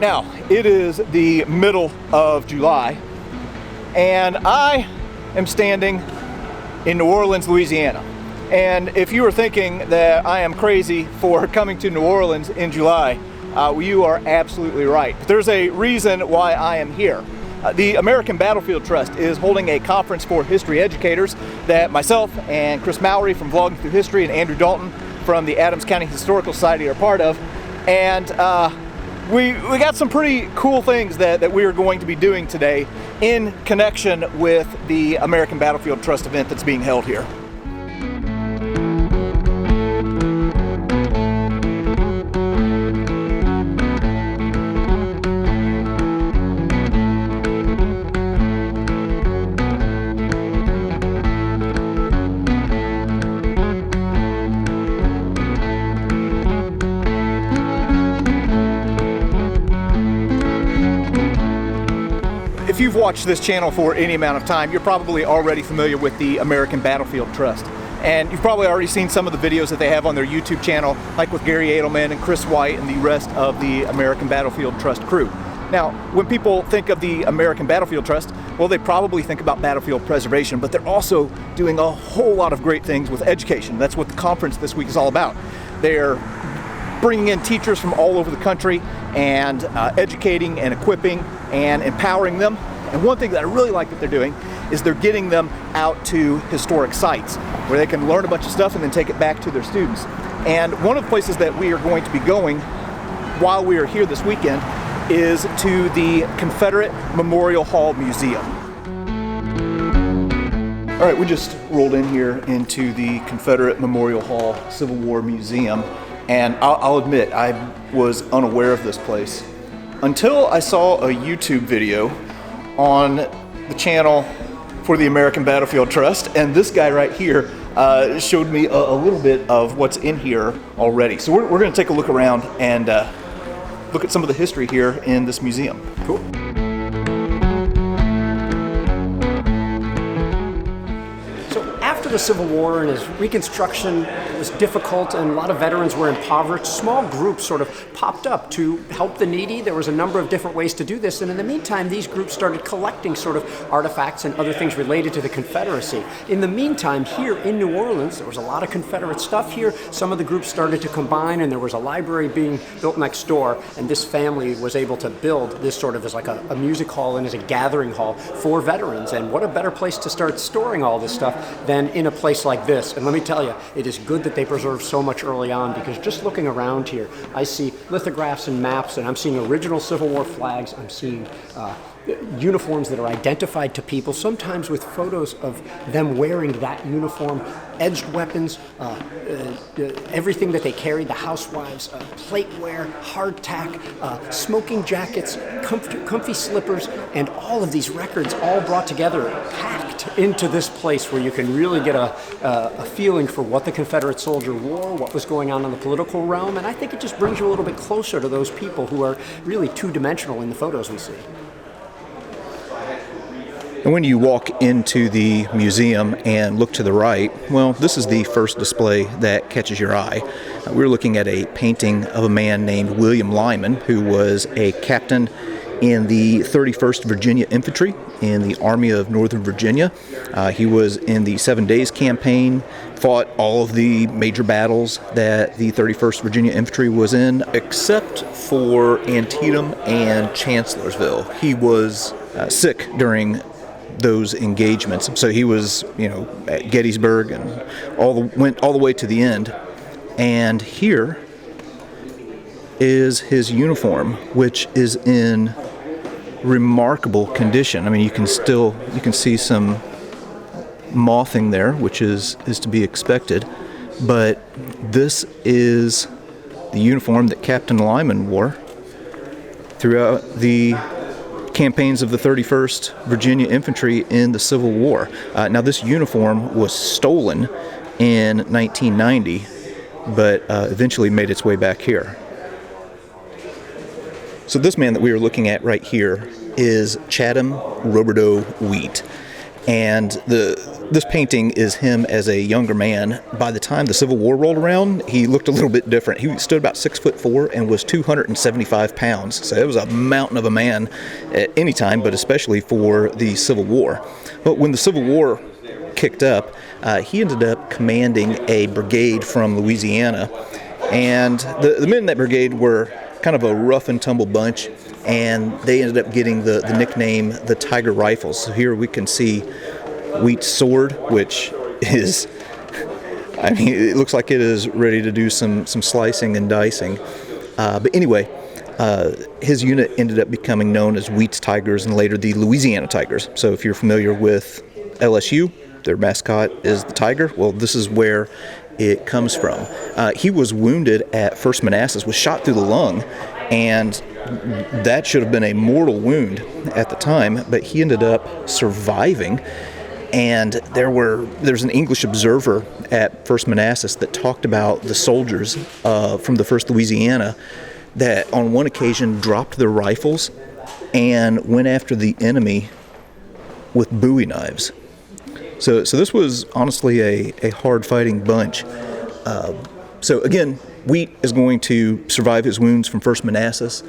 now, it is the middle of July, and I am standing in New Orleans, Louisiana. And if you were thinking that I am crazy for coming to New Orleans in July, you are absolutely right. But there's a reason why I am here. The American Battlefield Trust is holding a conference for history educators that myself and Chris Mallory from Vlogging Through History and Andrew Dalton from the Adams County Historical Society are part of. And we got some pretty cool things that we are going to be doing today in connection with the American Battlefield Trust event that's being held here. If you've watched this channel for any amount of time, you're probably already familiar with the American Battlefield Trust. And you've probably already seen some of the videos that they have on their YouTube channel, like with Gary Edelman and Chris White and the rest of the American Battlefield Trust crew. Now, when people think of the American Battlefield Trust, well, they probably think about battlefield preservation, but they're also doing a whole lot of great things with education. That's what the conference this week is all about. They're bringing in teachers from all over the country and educating and equipping and empowering them. And one thing that I really like that they're doing is they're getting them out to historic sites where they can learn a bunch of stuff and then take it back to their students. And one of the places that we are going to be going while we are here this weekend is to the Confederate Memorial Hall Museum. All right, we just rolled in here into the Confederate Memorial Hall Civil War Museum. And I'll admit, I was unaware of this place until I saw a YouTube video on the channel for the American Battlefield Trust, and this guy right here showed me a little bit of what's in here already. So we're going to take a look around and look at some of the history here in this museum. Cool. The Civil War and its Reconstruction was difficult, and a lot of veterans were impoverished. Small groups sort of popped up to help the needy. There was a number of different ways to do this, and in the meantime, these groups started collecting sort of artifacts and other things related to the Confederacy. In the meantime, here in New Orleans, there was a lot of Confederate stuff here. Some of the groups started to combine, and there was a library being built next door, and this family was able to build this sort of as like a music hall and as a gathering hall for veterans. And what a better place to start storing all this stuff than in a place like this. And let me tell you, it is good that they preserved so much early on, because just looking around here, I see lithographs and maps, and I'm seeing original Civil War flags. I'm seeing uniforms that are identified to people, sometimes with photos of them wearing that uniform, edged weapons, everything that they carried, the housewives, plateware, hardtack, smoking jackets, comfy slippers, and all of these records all brought together, packed into this place where you can really get a feeling for what the Confederate soldier wore, what was going on in the political realm, and I think it just brings you a little bit closer to those people who are really two-dimensional in the photos we see. And when you walk into the museum and look to the right, well, this is the first display that catches your eye. We're looking at a painting of a man named William Lyman, who was a captain in the 31st Virginia Infantry in the Army of Northern Virginia. He was in the 7 Days Campaign, fought all of the major battles that the 31st Virginia Infantry was in, except for Antietam and Chancellorsville. He was sick during those engagements, so he was, at Gettysburg and went all the way to the end. And here is his uniform, which is in remarkable condition. I mean, you can see some mothing there, which is to be expected, but this is the uniform that Captain Lyman wore throughout the campaigns of the 31st Virginia Infantry in the Civil War. Now, this uniform was stolen in 1990, but eventually made its way back here. So this man that we are looking at right here is Chatham Roberdeau Wheat. And this painting is him as a younger man. By the time the Civil War rolled around, he looked a little bit different. He stood about 6'4" and was 275 pounds. So it was a mountain of a man at any time, but especially for the Civil War. But when the Civil War kicked up, he ended up commanding a brigade from Louisiana. And the men in that brigade were kind of a rough and tumble bunch, and they ended up getting the nickname the Tiger Rifles. So here we can see Wheat's sword, which is, I mean, it looks like it is ready to do some slicing and dicing. But anyway, his unit ended up becoming known as Wheat's Tigers and later the Louisiana Tigers. So if you're familiar with LSU, their mascot is the tiger. Well, this is where it comes from. He was wounded at First Manassas, was shot through the lung, and that should have been a mortal wound at the time, but he ended up surviving. And there's an English observer at First Manassas that talked about the soldiers from the 1st Louisiana that on one occasion dropped their rifles and went after the enemy with bowie knives. So this was honestly a hard-fighting bunch. So again, Wheat is going to survive his wounds from First Manassas,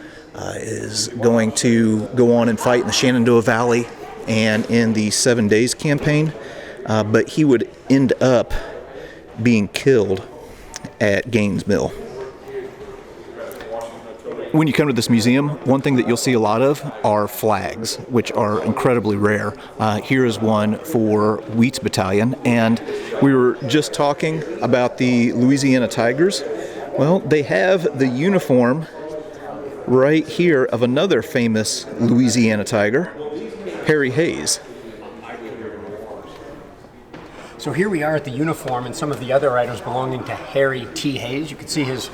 is going to go on and fight in the Shenandoah Valley and in the 7 Days campaign, but he would end up being killed at Gaines Mill. When you come to this museum, one thing that you'll see a lot of are flags, which are incredibly rare. Here is one for Wheat's battalion, and we were just talking about the Louisiana Tigers. Well, they have the uniform right here of another famous Louisiana Tiger, Harry Hayes. So here we are at the uniform and some of the other items belonging to Harry T. Hayes. You can see his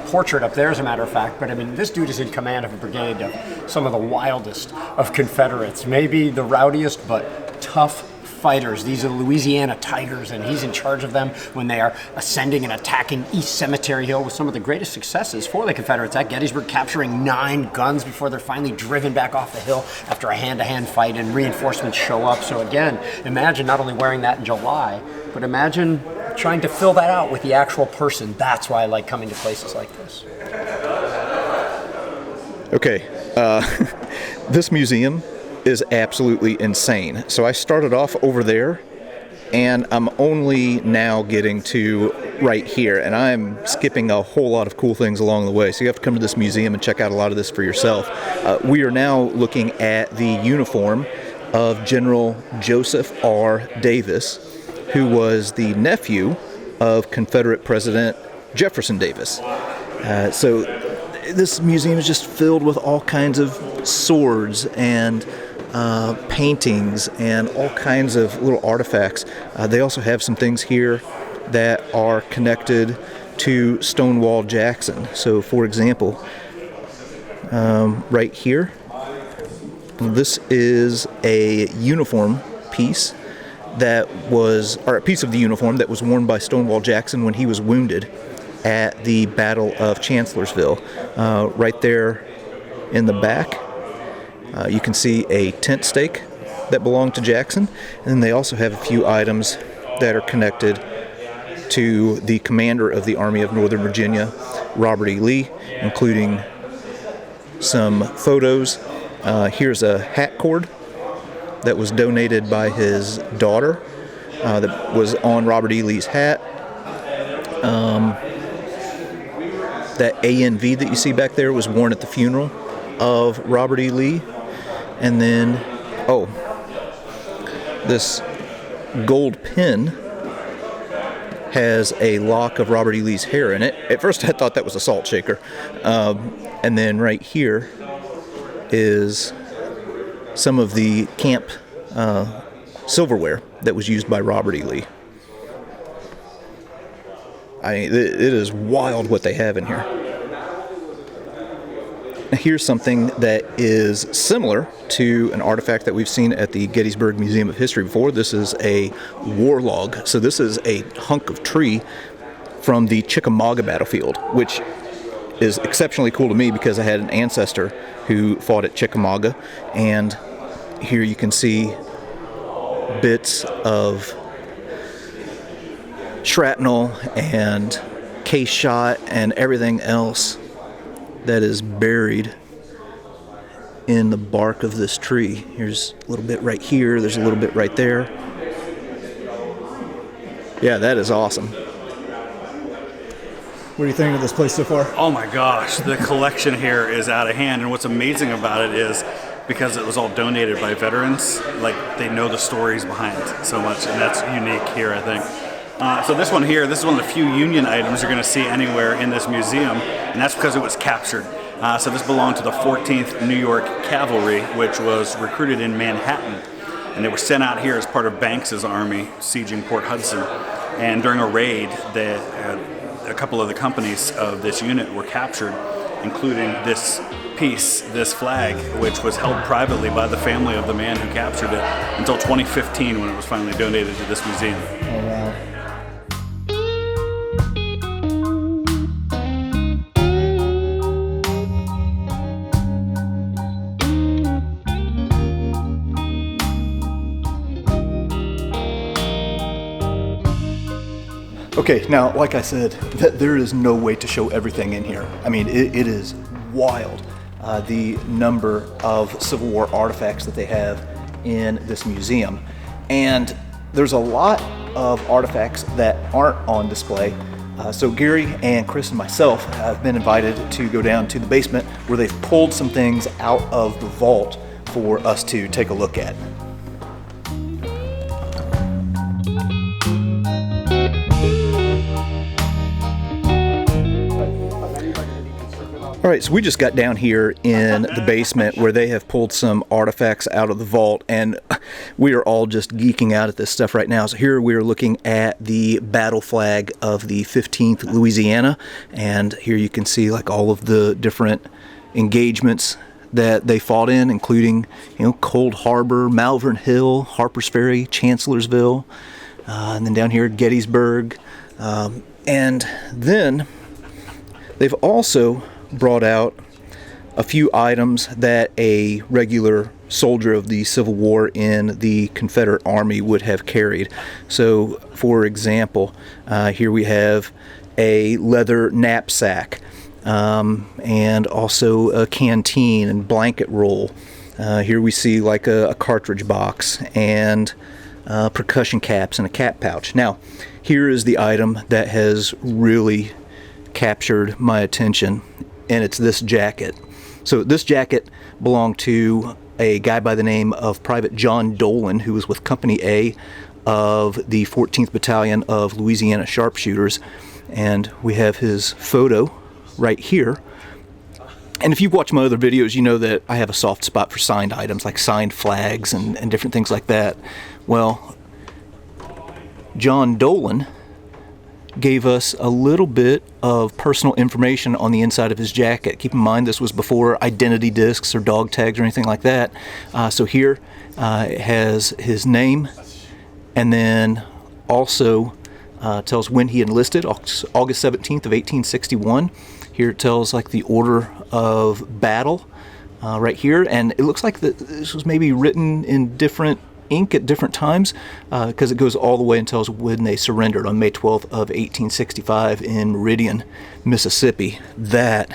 portrait up there, as a matter of fact. But I mean, this dude is in command of a brigade of some of the wildest of Confederates. Maybe the rowdiest, but tough fighters. These are Louisiana Tigers, and he's in charge of them when they are ascending and attacking East Cemetery Hill with some of the greatest successes for the Confederates at Gettysburg, capturing 9 guns before they're finally driven back off the hill after a hand-to-hand fight and reinforcements show up. So again, imagine not only wearing that in July, but imagine trying to fill that out with the actual person. That's why I like coming to places like this. Okay, this museum is absolutely insane. So I started off over there, and I'm only now getting to right here, and I'm skipping a whole lot of cool things along the way. So you have to come to this museum and check out a lot of this for yourself. We are now looking at the uniform of General Joseph R. Davis, who was the nephew of Confederate President Jefferson Davis. So this museum is just filled with all kinds of swords and paintings and all kinds of little artifacts. They also have some things here that are connected to Stonewall Jackson. So for example, right here, this is a uniform piece or a piece of the uniform that was worn by Stonewall Jackson when he was wounded at the Battle of Chancellorsville. Right there in the back, you can see a tent stake that belonged to Jackson, and then they also have a few items that are connected to the commander of the Army of Northern Virginia, Robert E. Lee, including some photos. Here's a hat cord that was donated by his daughter that was on Robert E. Lee's hat. That ANV that you see back there was worn at the funeral of Robert E. Lee. And then, this gold pin has a lock of Robert E. Lee's hair in it. At first I thought that was a salt shaker. And then right here is some of the camp silverware that was used by Robert E. Lee. I mean, it is wild what they have in here. Here's something that is similar to an artifact that we've seen at the Gettysburg Museum of History before. This is a war log. So this is a hunk of tree from the Chickamauga battlefield, which is exceptionally cool to me because I had an ancestor who fought at Chickamauga. And here you can see bits of shrapnel and case shot and everything else that is buried in the bark of this tree. Here's a little bit right here, there's a little bit right there. Yeah, that is awesome. What do you think of this place so far? Oh my gosh, the collection here is out of hand, and what's amazing about it is because it was all donated by veterans, like they know the stories behind it so much, and that's unique here, I think. So this one here, this is one of the few Union items you're going to see anywhere in this museum, and that's because it was captured. So this belonged to the 14th New York Cavalry, which was recruited in Manhattan, and they were sent out here as part of Banks's army sieging Port Hudson. And during a raid, a couple of the companies of this unit were captured, including this piece, this flag, which was held privately by the family of the man who captured it until 2015 when it was finally donated to this museum. Oh, wow. Okay, now, like I said, there is no way to show everything in here. I mean, it is wild, the number of Civil War artifacts that they have in this museum. And there's a lot of artifacts that aren't on display. So Gary and Chris and myself have been invited to go down to the basement where they've pulled some things out of the vault for us to take a look at. All right, so we just got down here in the basement where they have pulled some artifacts out of the vault, and we are all just geeking out at this stuff right now. So here we are looking at the battle flag of the 15th Louisiana, and here you can see like all of the different engagements that they fought in, including, you know, Cold Harbor, Malvern Hill, Harper's Ferry, Chancellorsville, and then down here Gettysburg, and then they've also brought out a few items that a regular soldier of the Civil War in the Confederate Army would have carried. So, for example, here we have a leather knapsack, and also a canteen and blanket roll. Here we see like a cartridge box and percussion caps and a cap pouch. Now, here is the item that has really captured my attention, and it's this jacket. So this jacket belonged to a guy by the name of Private John Dolan, who was with Company A of the 14th Battalion of Louisiana Sharpshooters, and we have his photo right here. And if you've watched my other videos, you know that I have a soft spot for signed items, like signed flags and different things like that. Well, John Dolan gave us a little bit of personal information on the inside of his jacket. Keep in mind, this was before identity discs or dog tags or anything like that. So here it has his name, and then also tells when he enlisted, August 17th of 1861. Here it tells like the order of battle right here, and it looks like this was maybe written in different ink at different times, because it goes all the way and tells when they surrendered on May 12th of 1865 in Meridian, Mississippi. That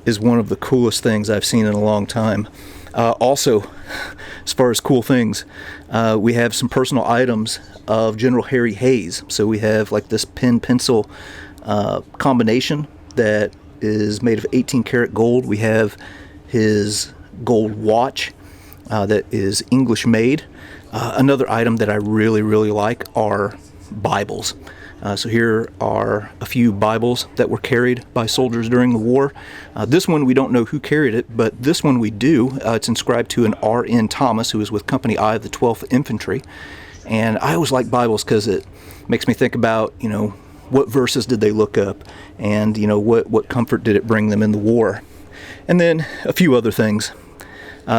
is one of the coolest things I've seen in a long time. Also, as far as cool things, we have some personal items of General Harry Hayes. So we have like this pen-pencil combination that is made of 18 karat gold. We have his gold watch that is English made. Another item that I really, really like are Bibles. So here are a few Bibles that were carried by soldiers during the war. This one we don't know who carried it, but this one we do. It's inscribed to an R.N. Thomas, who was with Company I of the 12th Infantry. And I always like Bibles because it makes me think about, you know, what verses did they look up, and, you know, what comfort did it bring them in the war. And then a few other things.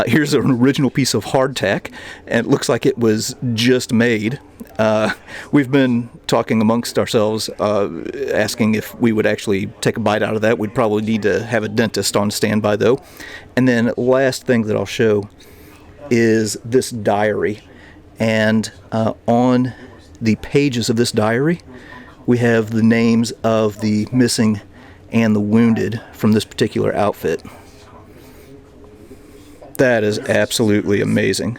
Here's an original piece of hardtack, and it looks like it was just made. We've been talking amongst ourselves, asking if we would actually take a bite out of that. We'd probably need to have a dentist on standby, though. And then last thing that I'll show is this diary. And on the pages of this diary, we have the names of the missing and the wounded from this particular outfit. That is absolutely amazing.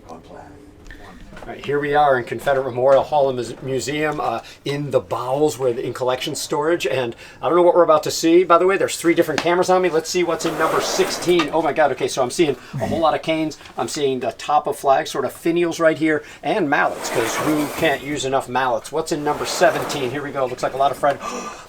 All right, here we are in Confederate Memorial Hall and Museum in the bowels in collection storage, and I don't know what we're about to see. By the way, there's 3 different cameras on me. Let's see what's in number 16. Oh my God, okay, so I'm seeing a whole lot of canes. I'm seeing the top of flags, sort of finials right here, and mallets, because who can't use enough mallets? What's in number 17? Here we go, looks like a lot of friend.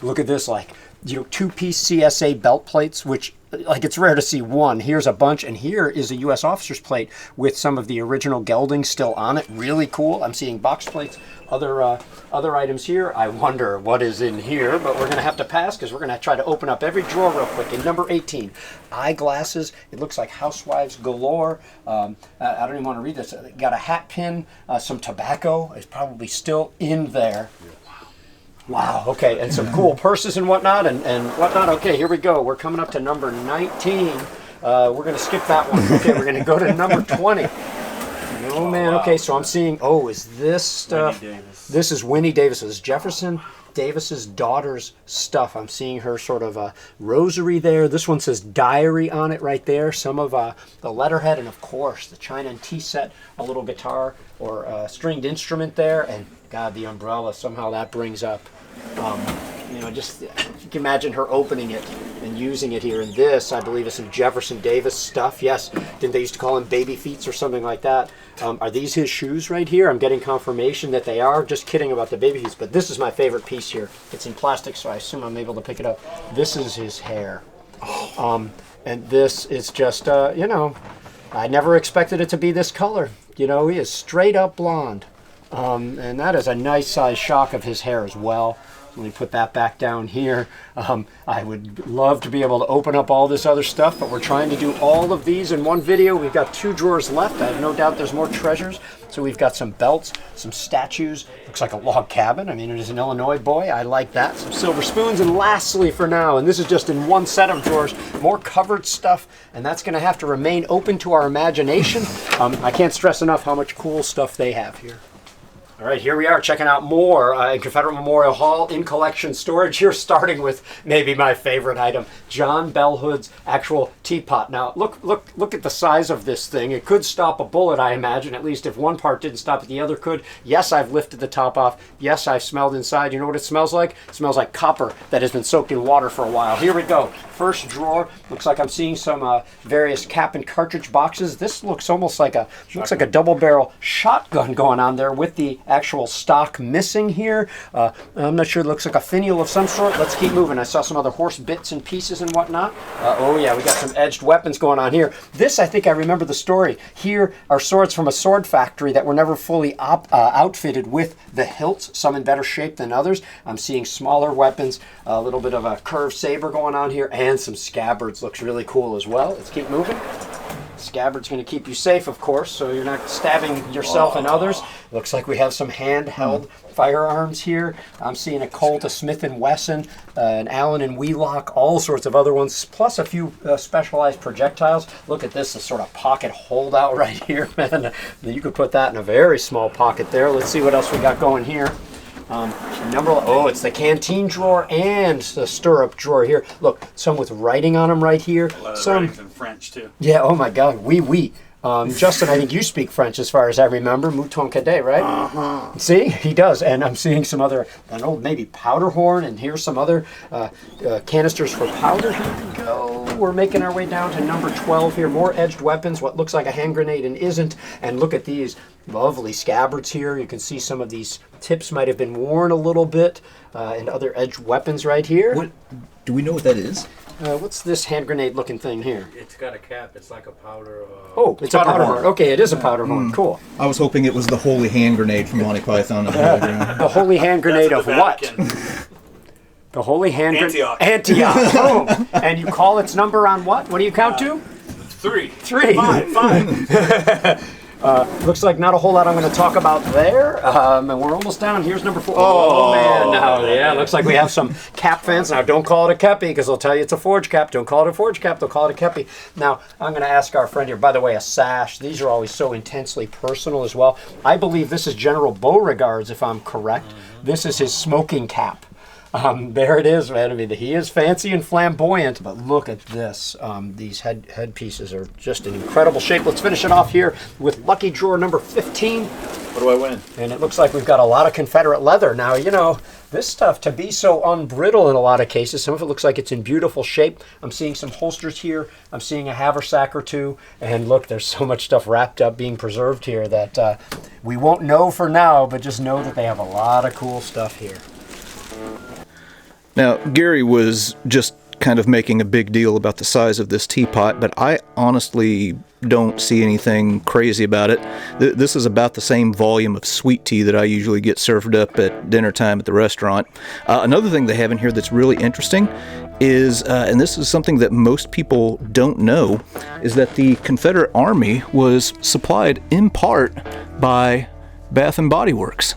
Look at this, like, 2-piece CSA belt plates, which, like, it's rare to see one. Here's a bunch, and here is a U.S. officer's plate with some of the original gelding still on it. Really cool. I'm seeing box plates, other items here. I wonder what is in here, but we're going to have to pass because we're going to try to open up every drawer real quick. In number 18, eyeglasses. It looks like housewives galore. I don't even want to read this. Got a hat pin, some tobacco is probably still in there. Wow, okay, and some cool purses and whatnot, and whatnot. Okay, here we go. We're coming up to number 19. We're going to skip that one. Okay, we're going to go to number 20. Oh, man, okay, so I'm seeing, is this stuff? This is Winnie Davis's, Jefferson Davis's daughter's stuff. I'm seeing her sort of a rosary there. This one says diary on it right there. Some of the letterhead, and of course the china and tea set, a little guitar or a stringed instrument there, and God, the umbrella, somehow that brings up, just, you can imagine her opening it and using it here. And this, I believe, is some Jefferson Davis stuff. Yes, didn't they used to call him baby feet or something like that? Are these his shoes right here? I'm getting confirmation that they are. Just kidding about the baby feet, but this is my favorite piece here. It's in plastic, so I assume I'm able to pick it up. This is his hair. And this is just, I never expected it to be this color. He is straight up blonde. And that is a nice size shock of his hair as well. Let me put that back down here. I would love to be able to open up all this other stuff, but we're trying to do all of these in one video. We've got 2 drawers left. I have no doubt there's more treasures. So we've got some belts, some statues. Looks like a log cabin. I mean, it is an Illinois boy. I like that. Some silver spoons. And lastly for now, and this is just in one set of drawers, more covered stuff. And that's going to have to remain open to our imagination. I can't stress enough how much cool stuff they have here. All right, here we are checking out more in Confederate Memorial Hall in collection storage. Here, starting with maybe my favorite item, John Bell Hood's actual teapot. Now, look at the size of this thing. It could stop a bullet, I imagine, at least if one part didn't stop it, the other could. Yes, I've lifted the top off. Yes, I've smelled inside. You know what it smells like? It smells like copper that has been soaked in water for a while. Here we go. First drawer. Looks like I'm seeing some various cap and cartridge boxes. This looks almost like a double-barrel shotgun going on there with the actual stock missing here. I'm not sure. It looks like a finial of some sort. Let's keep moving. I saw some other horse bits and pieces and whatnot. Oh yeah, we got some edged weapons going on here. This, I think I remember the story. Here are swords from a sword factory that were never fully outfitted with the hilts, some in better shape than others. I'm seeing smaller weapons, a little bit of a curved saber going on here, and some scabbards. Looks really cool as well. Let's keep moving. Scabbard's going to keep you safe, of course, so you're not stabbing yourself and others. Looks like we have some handheld firearms here. I'm seeing a Colt, a Smith & Wesson, an Allen & Wheelock, all sorts of other ones, plus a few specialized projectiles. Look at this, a sort of pocket holdout right here, man. You could put that in a very small pocket there. Let's see what else we got going here. It's the canteen drawer and the stirrup drawer here. Look, some with writing on them right here. A lot of writings in French too. Yeah, oh my God, oui. Justin, I think you speak French as far as I remember. Mouton cadet, right? Uh-huh. See, he does. And I'm seeing some other, maybe powder horn, and here's some other canisters for powder. Here we go. We're making our way down to number 12 here. More edged weapons, what looks like a hand grenade and isn't. And look at these lovely scabbards here. You can see some of these tips might have been worn a little bit, and other edged weapons right here. Do we know what that is? What's this hand grenade looking thing here? It's got a cap. It's like a powder. It's a powder horn. Okay, it is a powder horn. Cool. I was hoping it was the holy hand grenade from Monty Python. The holy hand grenade of what? The holy hand grenade. Antioch. Boom. And you call its number on what? What do you count to? 3. 3. 5. Looks like not a whole lot I'm going to talk about there. And we're almost down. Here's number 4. Oh man, now, yeah, looks like we have some cap fans. Now, don't call it a kepi because they'll tell you it's a forge cap. Don't call it a forge cap. They'll call it a kepi. Now, I'm going to ask our friend here, by the way, a sash. These are always so intensely personal as well. I believe this is General Beauregard's, if I'm correct. This is his smoking cap. There it is, man. I mean, he is fancy and flamboyant, but look at this. These headpieces are just in incredible shape. Let's finish it off here with lucky drawer number 15. What do I win? And it looks like we've got a lot of Confederate leather. Now, you know, this stuff, to be so unbrittle in a lot of cases, some of it looks like it's in beautiful shape. I'm seeing some holsters here. I'm seeing a haversack or two. And look, there's so much stuff wrapped up being preserved here that we won't know for now, but just know that they have a lot of cool stuff here. Now, Gary was just kind of making a big deal about the size of this teapot, but I honestly don't see anything crazy about it. This is about the same volume of sweet tea that I usually get served up at dinner time at the restaurant. Another thing they have in here that's really interesting is, and this is something that most people don't know, is that the Confederate Army was supplied in part by Bath and Body Works.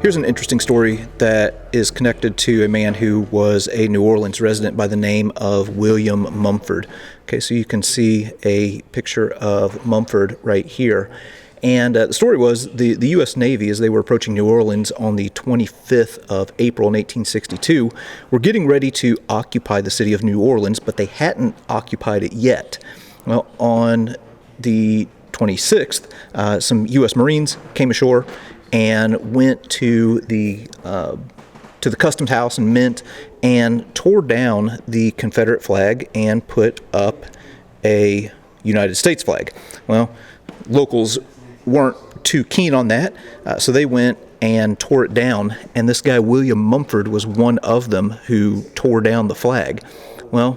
Here's an interesting story that is connected to a man who was a New Orleans resident by the name of William Mumford. Okay, so you can see a picture of Mumford right here. And the story was the U.S. Navy, as they were approaching New Orleans on the 25th of April in 1862, were getting ready to occupy the city of New Orleans, but they hadn't occupied it yet. Well, on the 26th, some U.S. Marines came ashore and went to the customs house and mint and tore down the Confederate flag and put up a United States flag. Well, locals weren't too keen on that, so they went and tore it down, and this guy William Mumford was one of them who tore down the flag. Well,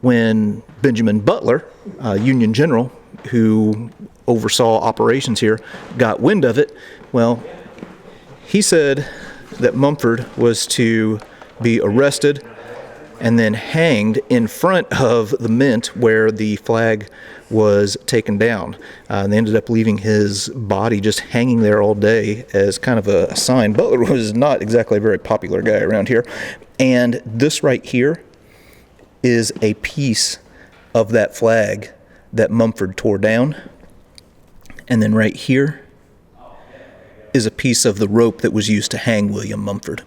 when Benjamin Butler, Union general who oversaw operations here, got wind of it, well, he said that Mumford was to be arrested and then hanged in front of the mint where the flag was taken down. They ended up leaving his body just hanging there all day as kind of a sign. Butler was not exactly a very popular guy around here. And this right here is a piece of that flag that Mumford tore down. And then right here is a piece of the rope that was used to hang William Mumford.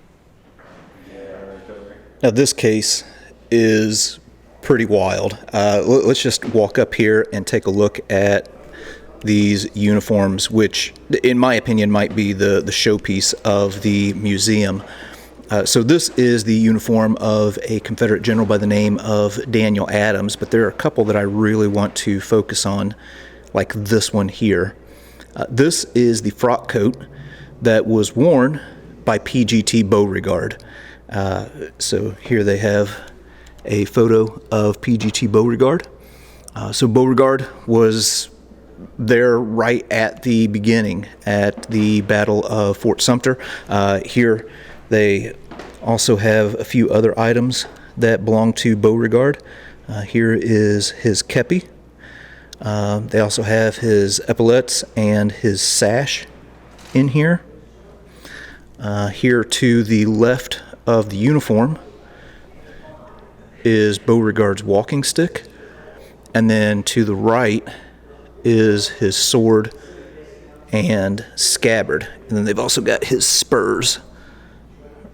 Now this case is pretty wild. Let's just walk up here and take a look at these uniforms, which in my opinion might be the showpiece of the museum. So this is the uniform of a Confederate general by the name of Daniel Adams, but there are a couple that I really want to focus on, like this one here. This is the frock coat that was worn by PGT Beauregard. So here they have a photo of PGT Beauregard. So Beauregard was there right at the beginning at the Battle of Fort Sumter. Here they also have a few other items that belong to Beauregard. Here is his kepi. They also have his epaulets and his sash in here. Here to the left of the uniform is Beauregard's walking stick, and then to the right is his sword and scabbard, and then they've also got his spurs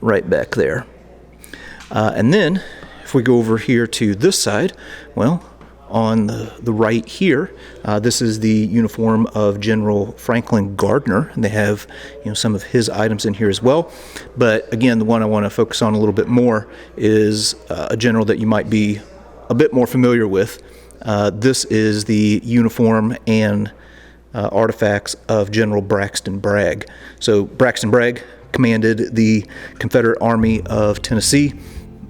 right back there. And then if we go over here to this side, well, on the right here, this is the uniform of General Franklin Gardner, and they have some of his items in here as well. But again, the one I want to focus on a little bit more is a general that you might be a bit more familiar with. This is the uniform and artifacts of General Braxton Bragg. So Braxton Bragg commanded the Confederate Army of Tennessee,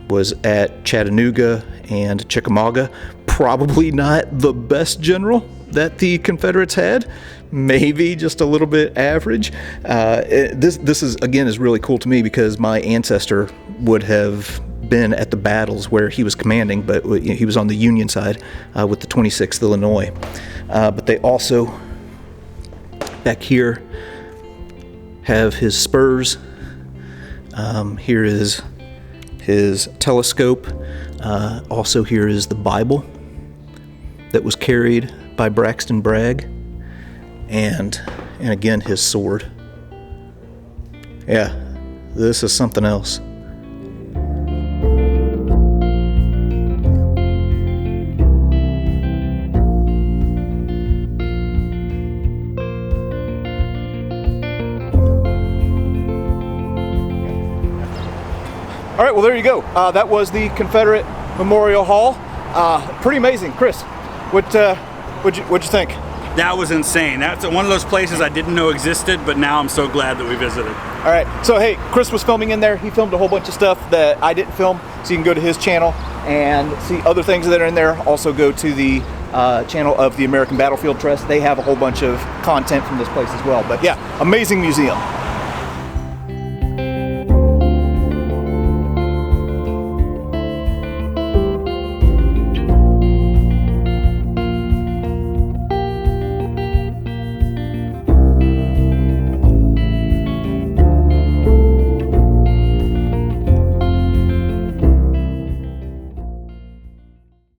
was at Chattanooga and Chickamauga. Probably not the best general that the Confederates had, maybe just a little bit average. This is really cool to me because my ancestor would have been at the battles where he was commanding, but he was on the Union side with the 26th Illinois. But they also, back here, have his spurs. Here is his telescope. Also here is the Bible that was carried by Braxton Bragg, and again his sword. Yeah, this is something else. All right, well, there you go. That was the Confederate Memorial Hall. Pretty amazing. Chris, what'd you think? That was insane. That's one of those places I didn't know existed, but now I'm so glad that we visited. All right, so hey, Chris was filming in there. He filmed a whole bunch of stuff that I didn't film, so you can go to his channel and see other things that are in there. Also go to the channel of the American Battlefield Trust. They have a whole bunch of content from this place as well. But yeah, amazing museum.